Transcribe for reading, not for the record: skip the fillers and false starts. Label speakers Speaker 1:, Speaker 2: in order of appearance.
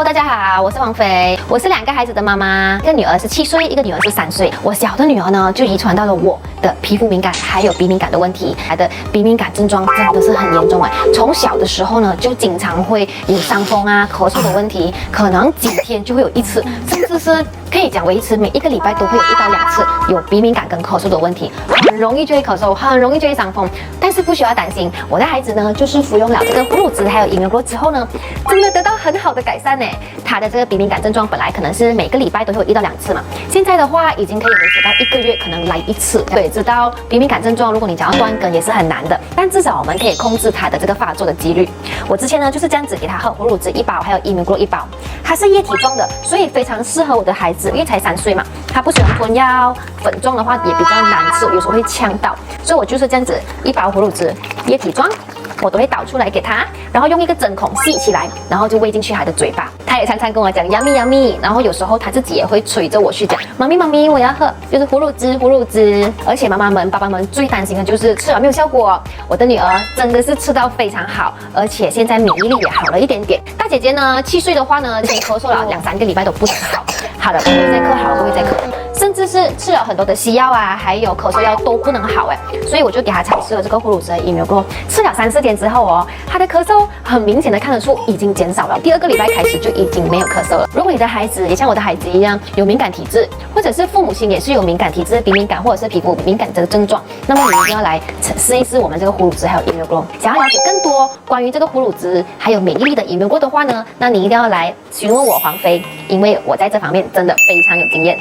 Speaker 1: 大家好，我是王菲，我是2个孩子的妈妈，一个女儿是7岁，一个女儿是3岁。我小的女儿呢，就遗传到了我的皮肤敏感还有鼻敏感的问题，她的鼻敏感症状真的是很严重哎。从小的时候呢，就经常会有伤风啊、咳嗽的问题，可能几天就会有1次，甚至是可以讲维持每1个礼拜都会有1到2次有鼻敏感跟咳嗽的问题，很容易就会咳嗽，很容易就会伤风。但是不需要担心，我的孩子呢，就是服用了这个葫芦籽还有Immugrow之后呢，真的得到很好的改善呢。他的这个鼻敏感症状本来可能是每个礼拜都会有1到2次嘛，现在的话已经可以维持到1个月可能来1次。对，知道鼻敏感症状，如果你想要断根也是很难的，但至少我们可以控制它的这个发作的几率。我之前呢就是这样子给他喝葫芦籽1包，还有Immugrow1包，它是液体状的，所以非常适合我的孩子，因为才3岁嘛，他不喜欢吞药，粉状的话也比较难吃，有时候会呛到，所以我就是这样子1包葫芦籽液体状。我都会倒出来给他，然后用一个针孔吸起来，然后就喂进去他的嘴巴。他也常常跟我讲 yummy yummy， 然后有时候他自己也会催着我去讲，妈咪妈咪我要喝，就是葫芦籽。而且妈妈们爸爸们最担心的就是吃了没有效果。我的女儿真的是吃到非常好，而且现在免疫力也好了一点点。大姐姐呢7岁的话呢，先咳嗽了2、3个礼拜都不能好，好了不会再咳，好了不会再咳，甚至是吃了很多的西药啊，还有咳嗽药都不能好哎，所以我就给他尝试了这个葫芦籽的Immugrow，吃了3、4天之后哦，他的咳嗽很明显的看得出已经减少了，第2个礼拜开始就已经没有咳嗽了。如果你的孩子也像我的孩子一样有敏感体质，或者是父母亲也是有敏感体质、鼻敏感或者是皮肤敏感的症状，那么你一定要来试一试我们这个葫芦籽还有Immugrow。想要了解更多关于这个葫芦籽还有免疫力的Immugrow的话呢，那你一定要来询问我黄菲，因为我在这方面真的非常有经验。